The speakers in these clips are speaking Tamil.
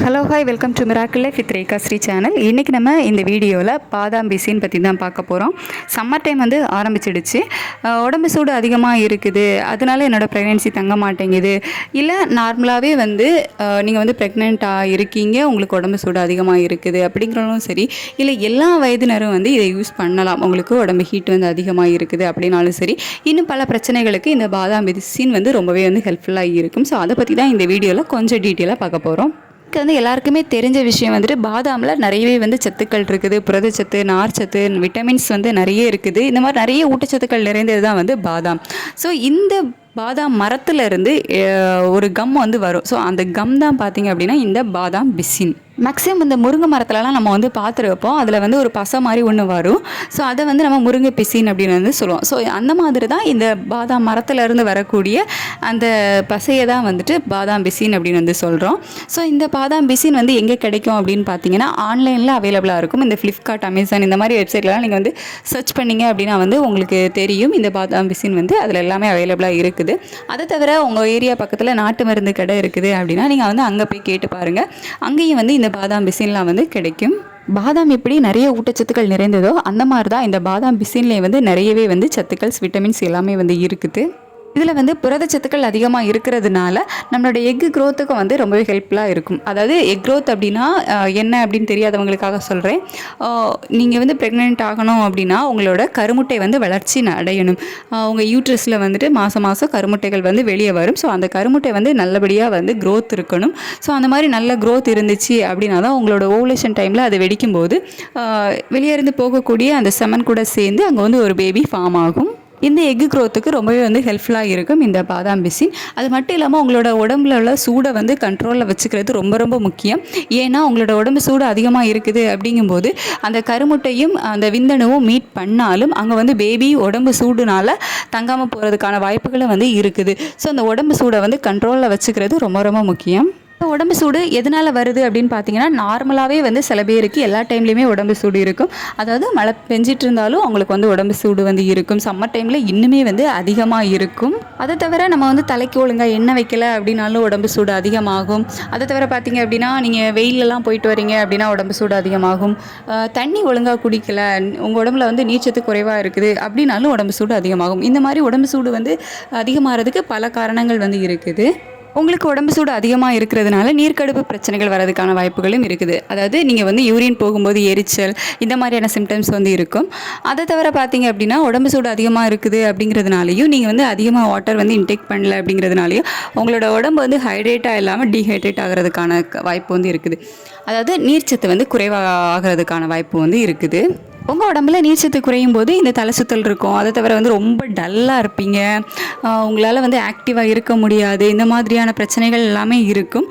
Hello hi welcome to miracle life with Rekha Sri channel. இன்றைக்கி நம்ம இந்த வீடியோவில் பாதாம் பிசின் பற்றி தான் பார்க்க போகிறோம். சம்மர் டைம் வந்து ஆரம்பிச்சிடுச்சு. உடம்பு சூடு அதிகமாக இருக்குது, அதனால என்னோடய ப்ரெக்னென்சி தங்க மாட்டேங்குது, இல்லை நார்மலாகவே வந்து நீங்கள் வந்து ப்ரெக்னெண்ட்டாக இருக்கீங்க, உங்களுக்கு உடம்பு சூடு அதிகமாக இருக்குது அப்படிங்கிறதும் சரி, இல்லை எல்லா வயதினரும் வந்து இதை யூஸ் பண்ணலாம். உங்களுக்கு உடம்பு ஹீட் வந்து அதிகமாக இருக்குது அப்படின்னாலும் சரி, இன்னும் பல பிரச்சனைகளுக்கு இந்த பாதாம் பிசின் வந்து ரொம்பவே வந்து ஹெல்ப்ஃபுல்லாக இருக்கும். ஸோ அதை பற்றி தான் இந்த வீடியோவில் கொஞ்சம் டீட்டெயிலாக பார்க்க போகிறோம். வந்து எல்லாருக்குமே தெரிஞ்ச விஷயம் வந்துட்டு பாதாமில் நிறையவே வந்து சத்துக்கள் இருக்குது. புரதச்சத்து, நார்ச்சத்து, விட்டமின்ஸ் வந்து நிறைய இருக்குது. இந்த மாதிரி நிறைய ஊட்டச்சத்துக்கள் நிறைந்தது தான் வந்து பாதாம். ஸோ இந்த பாதாம் மரத்துலேருந்து ஒரு கம் வந்து வரும். ஸோ அந்த கம் தான் பார்த்திங்க அப்படின்னா இந்த பாதாம் பிசின். மேக்ஸிமம் இந்த முருங்கை மரத்துலலாம் நம்ம வந்து பார்த்துருப்போம், அதில் வந்து ஒரு பசை மாதிரி ஒன்று வரும். ஸோ அதை வந்து நம்ம முருங்கை பிசின் அப்படின்னு வந்து சொல்லுவோம். ஸோ அந்த மாதிரி தான் இந்த பாதாம் மரத்துலேருந்து வரக்கூடிய அந்த பசையை தான் வந்துட்டு பாதாம் பிசின் அப்படின்னு வந்து சொல்கிறோம். ஸோ இந்த பாதாம் பிசின் வந்து எங்கே கிடைக்கும் அப்படின்னு பார்த்தீங்கன்னா ஆன்லைனில் அவைலபிளாக இருக்கும். இந்த ஃப்ளிப்கார்ட், அமேசான் இந்த மாதிரி வெப்சைட்லாம் நீங்கள் வந்து சர்ச் பண்ணிங்க அப்படின்னா வந்து உங்களுக்கு தெரியும் இந்த பாதாம் பிசின் வந்து அதில் எல்லாமே அவைலபிளாக இருக்குது. அதை தவிர உங்கள் ஏரியா பக்கத்தில் நாட்டு மருந்து கடை இருக்குது அப்படின்னா நீங்கள் வந்து அங்கே போய் கேட்டு பாருங்கள். அங்கேயும் வந்து இந்த பாதாம் பிசின்லாம் வந்து கிடைக்கும். பாதாம் எப்படி நிறைய ஊட்டச்சத்துக்கள் நிறைந்ததோ அந்த மாதிரி தான் இந்த பாதாம் பிசின்லேயே வந்து நிறையவே வந்து சத்துக்கள், விட்டமின்ஸ் எல்லாமே வந்து இருக்குது. இதில் வந்து புரதச்சத்துக்கள் அதிகமாக இருக்கிறதுனால நம்மளோட எக்கு க்ரோத்துக்கும் வந்து ரொம்பவே ஹெல்ப்ஃபுல்லாக இருக்கும். அதாவது எக் க்ரோத் அப்படின்னா என்ன அப்படின்னு தெரியாதவங்களுக்காக சொல்கிறேன். நீங்கள் வந்து ப்ரெக்னென்ட் ஆகணும் அப்படின்னா உங்களோட கருமுட்டை வந்து வளர்ச்சி அடையணும். உங்கள் யூட்ரஸில் வந்துட்டு மாதம் கருமுட்டைகள் வந்து வெளியே வரும். ஸோ அந்த கருமுட்டை வந்து நல்லபடியாக வந்து க்ரோத் இருக்கணும். ஸோ அந்த மாதிரி நல்ல க்ரோத் இருந்துச்சு அப்படின்னா தான் உங்களோட ஓவுலேஷன் டைமில் அது வெடிக்கும்போது வெளியே இருந்து போகக்கூடிய அந்த செமன் கூட சேர்ந்து அங்கே வந்து ஒரு பேபி ஃபார்ம் ஆகும். இந்த எக்கு க்ரோத்துக்கு ரொம்பவே வந்து ஹெல்ப்ஃபுல்லாக இருக்கும் இந்த பாதாம் பிசின். அது மட்டும் இல்லாமல் உங்களோட உடம்புல உள்ள சூடை வந்து கண்ட்ரோலில் வச்சுக்கிறது ரொம்ப ரொம்ப முக்கியம். ஏன்னா உங்களோட உடம்பு சூடு அதிகமாக இருக்குது அப்படிங்கும்போது அந்த கருமுட்டையும் அந்த விந்தணுவும் மீட் பண்ணாலும் அங்கே வந்து பேபி உடம்பு சூடுனால தங்காமல் போகிறதுக்கான வாய்ப்புகளும் வந்து இருக்குது. ஸோ அந்த உடம்பு சூடை வந்து கண்ட்ரோலில் வச்சுக்கிறது ரொம்ப ரொம்ப முக்கியம். உடம்பு சூடு எதனால் வருது அப்படின்னு பார்த்தீங்கன்னா நார்மலாகவே வந்து சில பேருக்கு எல்லா டைம்லேயுமே உடம்பு சூடு இருக்கும். அதாவது மழை பெஞ்சிட்டு இருந்தாலும் அவங்களுக்கு வந்து உடம்பு சூடு வந்து இருக்கும். சம்மர் டைமில் இன்னுமே வந்து அதிகமாக இருக்கும். அதை தவிர நம்ம வந்து தலைக்கு ஒழுங்காக எண்ணெய் வைக்கல அப்படின்னாலும் உடம்பு சூடு அதிகமாகும். அதை தவிர பார்த்தீங்க அப்படின்னா நீங்கள் வெயிலெலாம் போயிட்டு வரீங்க அப்படின்னா உடம்பு சூடு அதிகமாகும். தண்ணி ஒழுங்காக குடிக்கலை, உங்கள் உடம்புல வந்து நீர்ச்சத்து குறைவாக இருக்குது அப்படின்னாலும் உடம்பு சூடு அதிகமாகும். இந்த மாதிரி உடம்பு சூடு வந்து அதிகமாகிறதுக்கு பல காரணங்கள் வந்து இருக்குது. உங்களுக்கு உடம்பு சூடு அதிகமாக இருக்கிறதுனால நீர்க்கடுப்பு பிரச்சனைகள் வரதுக்கான வாய்ப்புகளும் இருக்குது. அதாவது நீங்கள் வந்து யூரின் போகும்போது எரிச்சல் இந்த மாதிரியான சிம்டம்ஸ் வந்து இருக்கும். அதை தவிர பார்த்தீங்க அப்படின்னா உடம்பு சூடு அதிகமாக இருக்குது அப்படிங்கிறதுனாலையும் நீங்கள் வந்து அதிகமாக வாட்டர் வந்து இன்டேக் பண்ணல அப்படிங்கிறதுனாலையும் உங்களோட உடம்பு வந்து ஹைட்ரேட்டாக இல்லாமல் டீஹைட்ரேட் ஆகிறதுக்கான வாய்ப்பு வந்து இருக்குது. அதாவது நீர்ச்சத்து வந்து குறைவாக ஆகிறதுக்கான வாய்ப்பு வந்து இருக்குது. உங்கள் உடம்புல நீர்ச்சத்து குறையும் போது இந்த தலை சுற்றல் இருக்கும். அதை தவிர வந்து ரொம்ப டல்லாக இருப்பீங்க, உங்களால் வந்து ஆக்டிவாக இருக்க முடியாது, இந்த மாதிரியான பிரச்சனைகள் எல்லாமே இருக்கும்.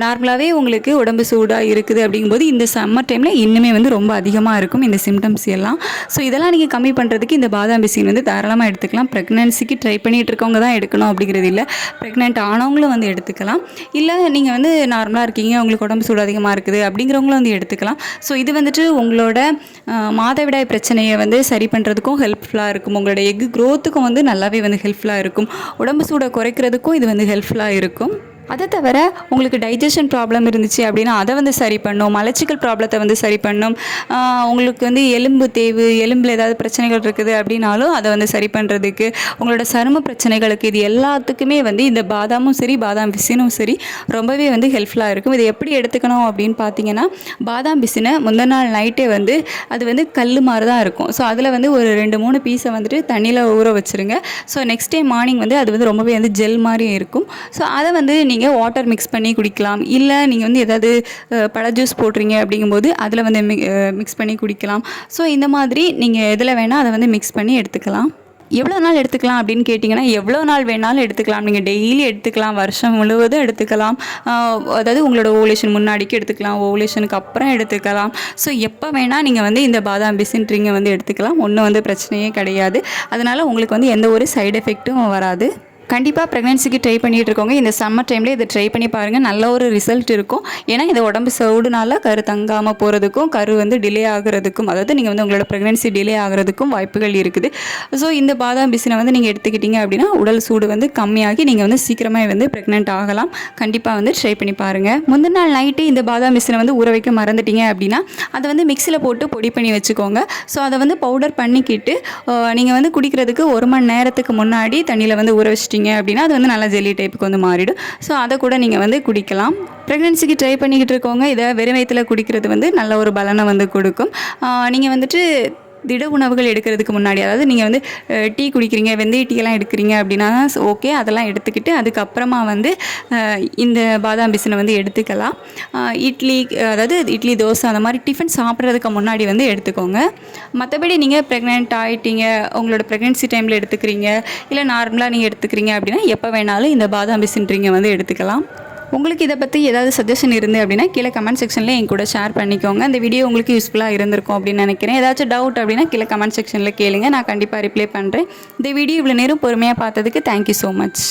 நார்மலாகவே உங்களுக்கு உடம்பு சூடாக இருக்குது அப்படிங்கும்போது இந்த சம்மர் டைமில் இன்னுமே வந்து ரொம்ப அதிகமாக இருக்கும் இந்த சிம்டம்ஸ் எல்லாம். ஸோ இதெல்லாம் நீங்கள் கம்மி பண்ணுறதுக்கு இந்த பாதாம் பிசின் வந்து தாராளமாக எடுத்துக்கலாம். ப்ரெக்னன்சிக்கு ட்ரை பண்ணிகிட்டு இருக்கவங்க தான் எடுக்கணும் அப்படிங்கிறது இல்லை, ப்ரெக்னென்ட் ஆனவங்களும் வந்து எடுத்துக்கலாம். இல்லை நீங்கள் வந்து நார்மலாக இருக்கீங்க, உங்களுக்கு உடம்பு சூடு அதிகமாக இருக்குது அப்படிங்கிறவங்களும் வந்து எடுத்துக்கலாம். ஸோ இது வந்துட்டு உங்களோட மாதவிடாய் பிரச்சனையை வந்து சரி பண்ணுறதுக்கும் ஹெல்ப்ஃபுல்லாக இருக்கும். உங்களோட எக் க்ரோத்துக்கும் வந்து நல்லாவே வந்து ஹெல்ப்ஃபுல்லாக இருக்கும். உடம்பு சூடை குறைக்கிறதுக்கும் இது வந்து ஹெல்ப்ஃபுல்லாக இருக்கும். அதை தவிர உங்களுக்கு டைஜஷன் ப்ராப்ளம் இருந்துச்சு அப்படின்னா அதை வந்து சரி பண்ணும். மலச்சிக்கல் ப்ராப்ளத்தை வந்து சரி பண்ணும். உங்களுக்கு வந்து எலும்பு தேவு, எலும்பில் ஏதாவது பிரச்சனைகள் இருக்குது அப்படின்னாலும் அதை வந்து சரி பண்ணுறதுக்கு, உங்களோட சரும பிரச்சனைகளுக்கு, இது எல்லாத்துக்குமே வந்து இந்த பாதாமும் சரி பாதாம் பிசினும் சரி ரொம்பவே வந்து ஹெல்ப்ஃபுல்லாக இருக்கும். இதை எப்படி எடுத்துக்கணும் அப்படின்னு பார்த்தீங்கன்னா பாதாம் பிசினை முந்தின நாள் நைட்டே வந்து அது வந்து கல் மாதிரி தான் இருக்கும். ஸோ அதில் வந்து ஒரு 2-3 பீஸை வந்துட்டு தண்ணியில் ஊற வச்சுருங்க. ஸோ நெக்ஸ்ட் டே மார்னிங் வந்து அது வந்து ரொம்பவே வந்து ஜெல் மாதிரி இருக்கும். ஸோ அதை வந்து நீங்கள் வாட்டர் மிக்ஸ் பண்ணி குடிக்கலாம். இல்லை நீங்கள் வந்து ஏதாவது பழ ஜூஸ் போடுறீங்க அப்படிங்கும்போது அதில் வந்து மிக்ஸ் பண்ணி குடிக்கலாம். ஸோ இந்த மாதிரி நீங்கள் எதில் வேணால் அதை வந்து மிக்ஸ் பண்ணி எடுத்துக்கலாம். எவ்வளோ நாள் எடுத்துக்கலாம் அப்படின்னு கேட்டிங்கன்னா எவ்வளோ நாள் வேணாலும் எடுத்துக்கலாம். நீங்கள் டெய்லி எடுத்துக்கலாம், வருஷம் முழுவதும் எடுத்துக்கலாம். அதாவது உங்களோட ஓவுலேஷன் முன்னாடிக்கு எடுத்துக்கலாம், ஓவுலேஷனுக்கு அப்புறம் எடுத்துக்கலாம். ஸோ எப்போ வேணால் நீங்கள் வந்து இந்த பாதாம் பிசின் ட்ரிங்கை வந்து எடுத்துக்கலாம். ஒன்றும் வந்து பிரச்சனையே கிடையாது. அதனால் உங்களுக்கு வந்து எந்த ஒரு சைடு எஃபெக்ட்டும் வராது. கண்டிப்பாக ப்ரெக்னென்சிக்கு ட்ரை பண்ணிகிட்டு இருக்கோங்க இந்த சம்மர் டைமில் இதை ட்ரை பண்ணி பாருங்கள், நல்ல ஒரு ரிசல்ட் இருக்கும். ஏன்னா இது உடம்பு சூடுனால கரு தங்காமல் போகிறதுக்கும் கரு வந்து டிலே ஆகிறதுக்கும், அதாவது நீங்கள் வந்து உங்களோட ப்ரெக்னென்சி டிலே ஆகிறதுக்கும் வாய்ப்புகள் இருக்குது. ஸோ இந்த பாதாம் பிசினை வந்து நீங்கள் எடுத்துக்கிட்டீங்க அப்படின்னா உடல் சூடு வந்து கம்மியாகி நீங்கள் வந்து சீக்கிரமாக வந்து ப்ரெக்னென்ட் ஆகலாம். கண்டிப்பாக வந்து ட்ரை பண்ணி பாருங்கள். முந்தின நாள் நைட்டு இந்த பாதாம் பிசினை வந்து ஊற வைக்க மறந்துட்டீங்க அப்படின்னா அதை வந்து மிக்சியில் போட்டு பொடி பண்ணி வச்சுக்கோங்க. ஸோ அதை வந்து பவுடர் பண்ணிக்கிட்டு நீங்கள் வந்து குடிக்கிறதுக்கு 1 மணி நேரத்துக்கு முன்னாடி தண்ணியில் வந்து ஊற வச்சிட்டிங்க அப்படின்னா அது வந்து நல்லா ஜெல்லி டைப்புக்கு வந்து மாறிடும். ஸோ அதை கூட நீங்கள் வந்து குடிக்கலாம். ப்ரெக்னென்சிக்கு ட்ரை பண்ணிக்கிட்டு இருக்கவங்க இதை வெறும் வயிற்றில் குடிக்கிறது வந்து நல்ல ஒரு பலனை வந்து கொடுக்கும். நீங்கள் வந்துட்டு திட உணவுகள் எடுக்கிறதுக்கு முன்னாடி, அதாவது நீங்கள் வந்து டீ குடிக்கிறீங்க, வெந்தய டீயெல்லாம் எடுக்கிறீங்க அப்படின்னா ஓகே, அதெல்லாம் எடுத்துக்கிட்டு அதுக்கப்புறமா வந்து இந்த பாதாம் பிசினை வந்து எடுத்துக்கலாம். இட்லி, அதாவது இட்லி தோசை அந்த மாதிரி டிஃபன் சாப்பிட்றதுக்கு முன்னாடி வந்து எடுத்துக்கோங்க. மற்றபடி நீங்கள் ப்ரெக்னென்ட் ஆகிட்டீங்க, உங்களோட ப்ரெக்னென்சி டைமில் எடுத்துக்கிறீங்க, இல்லை நார்மலாக நீங்கள் எடுத்துக்கிறீங்க அப்படின்னா எப்போ வேணாலும் இந்த பாதாம் பிசின் ட்ரிங்கை வந்து எடுத்துக்கலாம். உங்களுக்கு இதை பற்றி ஏதாவது சஜஷன் இருந்து அப்படின்னா கீழே கமெண்ட் செக்ஷனில் என் கூட ஷேர் பண்ணிக்கோங்க. இந்த வீடியோ உங்களுக்கு யூஸ்ஃபுல்லாக இருந்திருக்கும் அப்படின்னு நினைக்கிறேன். ஏதாச்சும் டவுட் அப்படின்னா கீழே கமெண்ட் செக்ஷனில் கேளுங்க, நான் கண்டிப்பாக ரிப்ளை பண்ணுறேன். இந்த வீடியோ இவ்வளோ நேரம் பொறுமையாக பார்த்ததுக்கு தேங்க்யூ ஸோ மச்.